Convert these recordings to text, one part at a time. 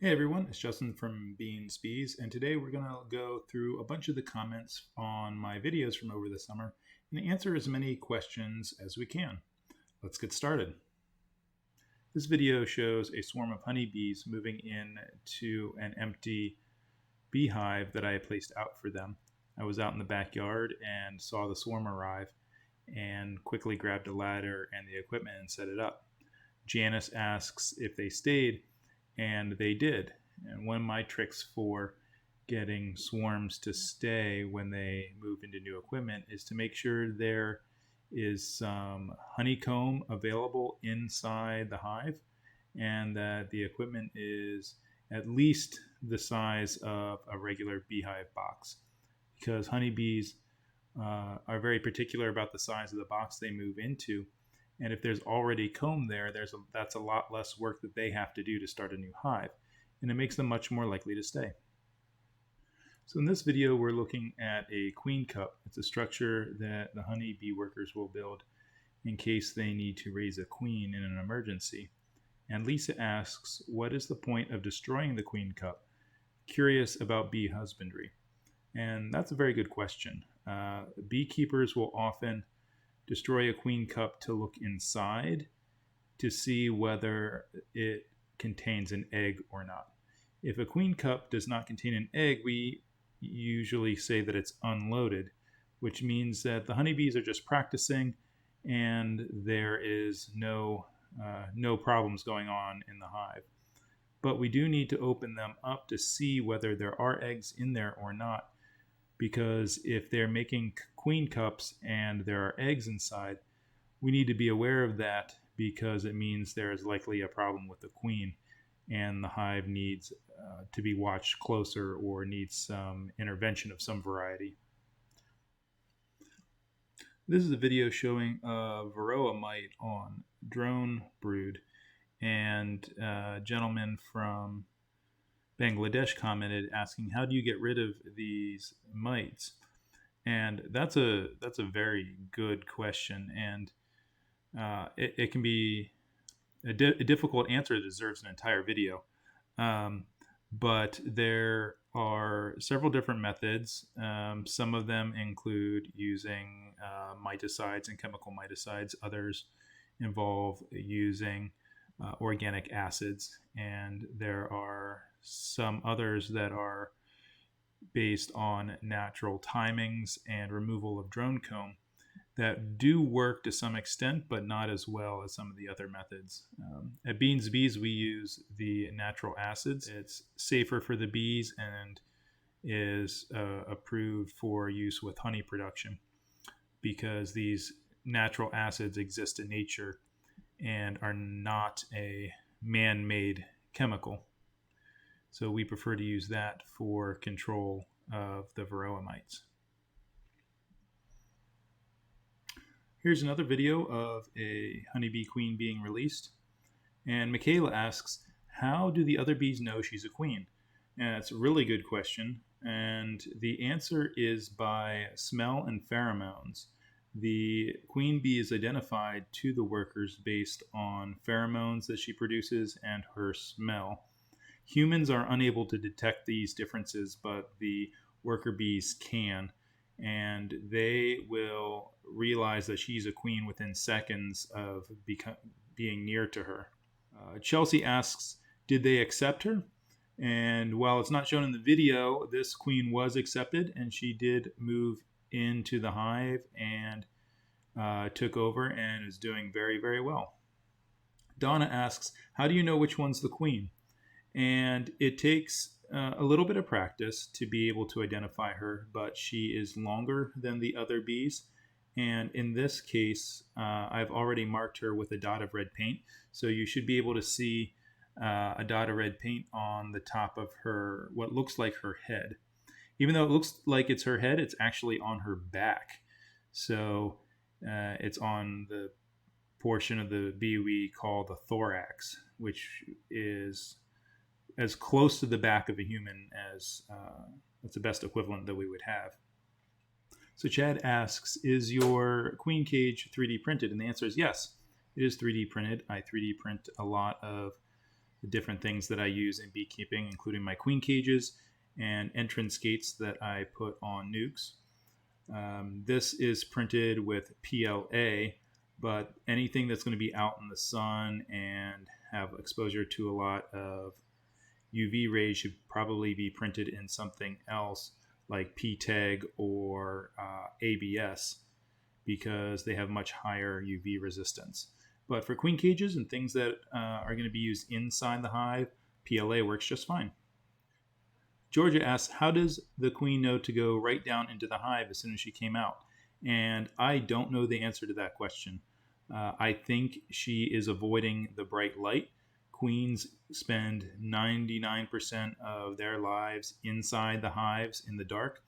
Hey everyone, it's Justin from Bees, and today we're going to go through a bunch of the comments on my videos from over the summer and answer as many questions as we can. Let's get started. This video shows a swarm of honeybees moving in to an empty beehive that I had placed out for them. I was out in the backyard and saw the swarm arrive and quickly grabbed a ladder and the equipment and set it up. Janice asks if they stayed, and they did. And one of my tricks for getting swarms to stay when they move into new equipment is to make sure there is some honeycomb available inside the hive and that the equipment is at least the size of a regular beehive box, because honeybees are very particular about the size of the box they move into. And if there's already comb there, that's a lot less work that they have to do to start a new hive. And it makes them much more likely to stay. So in this video, we're looking at a queen cup. It's a structure that the honeybee workers will build in case they need to raise a queen in an emergency. And Lisa asks, what is the point of destroying the queen cup? Curious about bee husbandry. And that's a very good question. Beekeepers will often destroy a queen cup to look inside to see whether it contains an egg or not. If a queen cup does not contain an egg, we usually say that it's unloaded, which means that the honeybees are just practicing and there is no problems going on in the hive. But we do need to open them up to see whether there are eggs in there or not, because if they're making queen cups and there are eggs inside, we need to be aware of that, because it means there is likely a problem with the queen and the hive needs to be watched closer or needs some intervention of some variety. This is a video showing a varroa mite on drone brood, and a gentleman from Bangladesh commented asking, how do you get rid of these mites? And that's a very good question, and it can be a difficult answer that deserves an entire video. But there are several different methods. Some of them include using miticides and chemical miticides. Others involve using organic acids, and there are some others that are based on natural timings and removal of drone comb that do work to some extent, but not as well as some of the other methods. At Beans Bees, we use the natural acids. It's safer for the bees and is approved for use with honey production, because these natural acids exist in nature and are not a man-made chemical. So we prefer to use that for control of the varroa mites. Here's another video of a honeybee queen being released. And Michaela asks, how do the other bees know she's a queen? And it's a really good question. And the answer is by smell and pheromones. The queen bee is identified to the workers based on pheromones that she produces and her smell. Humans are unable to detect these differences, but the worker bees can, and they will realize that she's a queen within seconds of being near to her. Chelsea asks, did they accept her? And while it's not shown in the video, this queen was accepted, and she did move into the hive and took over and is doing very, very well. Donna asks, how do you know which one's the queen? And it takes a little bit of practice to be able to identify her, but she is longer than the other bees. And in this case, I've already marked her with a dot of red paint. So you should be able to see a dot of red paint on the top of her, what looks like her head. Even though it looks like it's her head, it's actually on her back. So it's on the portion of the bee we call the thorax, which is as close to the back of a human as that's the best equivalent that we would have. So Chad asks, is your queen cage 3D printed? And the answer is yes, it is 3D printed. I 3D print a lot of the different things that I use in beekeeping, including my queen cages and entrance gates that I put on nukes. This is printed with PLA, but anything that's going to be out in the sun and have exposure to a lot of UV rays should probably be printed in something else like PTEG or ABS, because they have much higher UV resistance. But for queen cages and things that are going to be used inside the hive, PLA works just fine. Georgia asks, how does the queen know to go right down into the hive as soon as she came out? And I don't know the answer to that question. I think she is avoiding the bright light. Queens spend 99% of their lives inside the hives in the dark.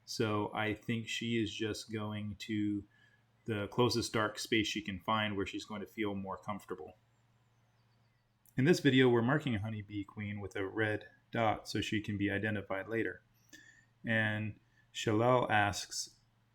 So I think she is just going to the closest dark space she can find where she's going to feel more comfortable. In this video, we're marking a honeybee queen with a red dot so she can be identified later. And Shalal asks,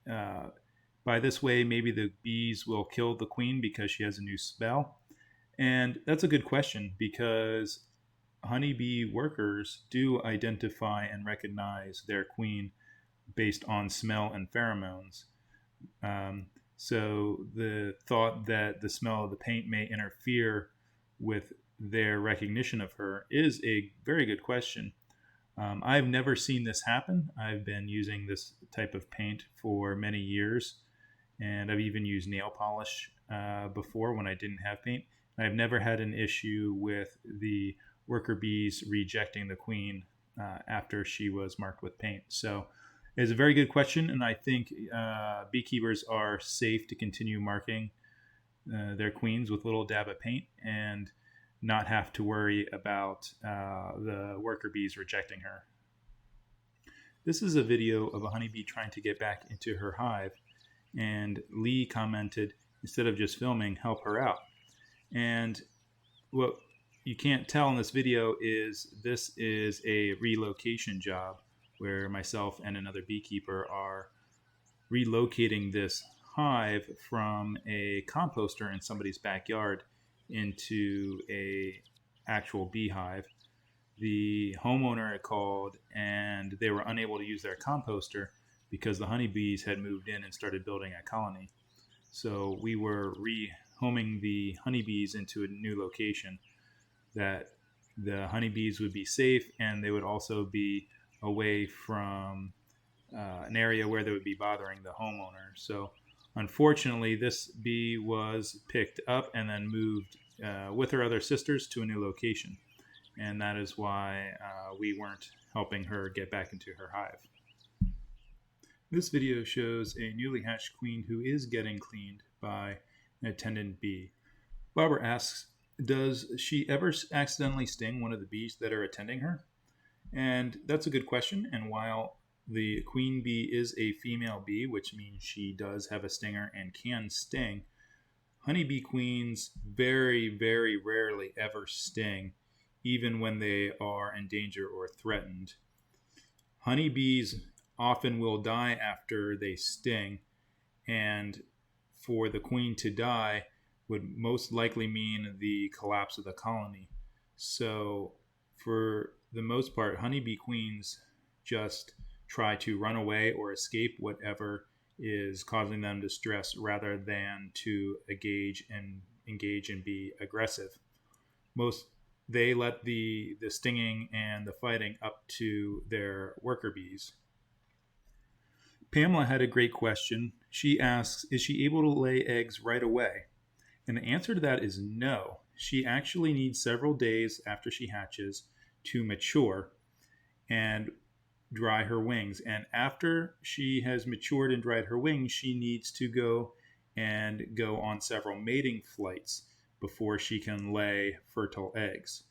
by this way, maybe the bees will kill the queen because she has a new spell. And that's a good question, because honeybee workers do identify and recognize their queen based on smell and pheromones. So the thought that the smell of the paint may interfere with their recognition of her is a very good question. I've never seen this happen. I've been using this type of paint for many years, and I've even used nail polish before when I didn't have paint. I've never had an issue with the worker bees rejecting the queen after she was marked with paint. So it's a very good question, and I think beekeepers are safe to continue marking their queens with a little dab of paint and not have to worry about the worker bees rejecting her. This is a video of a honeybee trying to get back into her hive, and Lee commented, instead of just filming, help her out. And what you can't tell in this video is this is a relocation job where myself and another beekeeper are relocating this hive from a composter in somebody's backyard into a actual beehive. The homeowner had called and they were unable to use their composter because the honeybees had moved in and started building a colony. So we were rehoming the honeybees into a new location that the honeybees would be safe, and they would also be away from an area where they would be bothering the homeowner. So unfortunately, this bee was picked up and then moved with her other sisters to a new location. And that is why we weren't helping her get back into her hive. This video shows a newly hatched queen who is getting cleaned by an attendant bee. Barbara asks, does she ever accidentally sting one of the bees that are attending her? And that's a good question. And while the queen bee is a female bee, which means she does have a stinger and can sting, honeybee queens very, very rarely ever sting, even when they are in danger or threatened. Honeybees often will die after they sting, and for the queen to die would most likely mean the collapse of the colony. So for the most part, honeybee queens just try to run away or escape whatever is causing them distress rather than to engage and be aggressive. They let the stinging and the fighting up to their worker bees. Pamela had a great question. She asks, is she able to lay eggs right away? And the answer to that is no. She actually needs several days after she hatches to mature and dry her wings. And after she has matured and dried her wings, she needs to go on several mating flights before she can lay fertile eggs.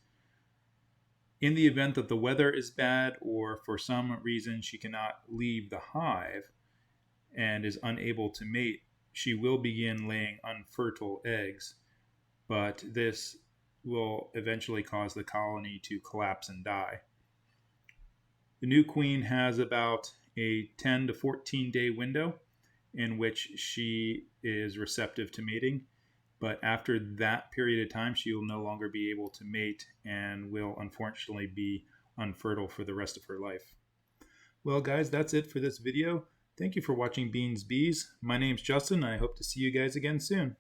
In the event that the weather is bad or for some reason she cannot leave the hive and is unable to mate, she will begin laying unfertile eggs, but this will eventually cause the colony to collapse and die. The new queen has about a 10 to 14 day window in which she is receptive to mating, but after that period of time, she will no longer be able to mate and will unfortunately be unfertile for the rest of her life. Well, guys, that's it for this video. Thank you for watching Beans Bees. My name's Justin, and I hope to see you guys again soon.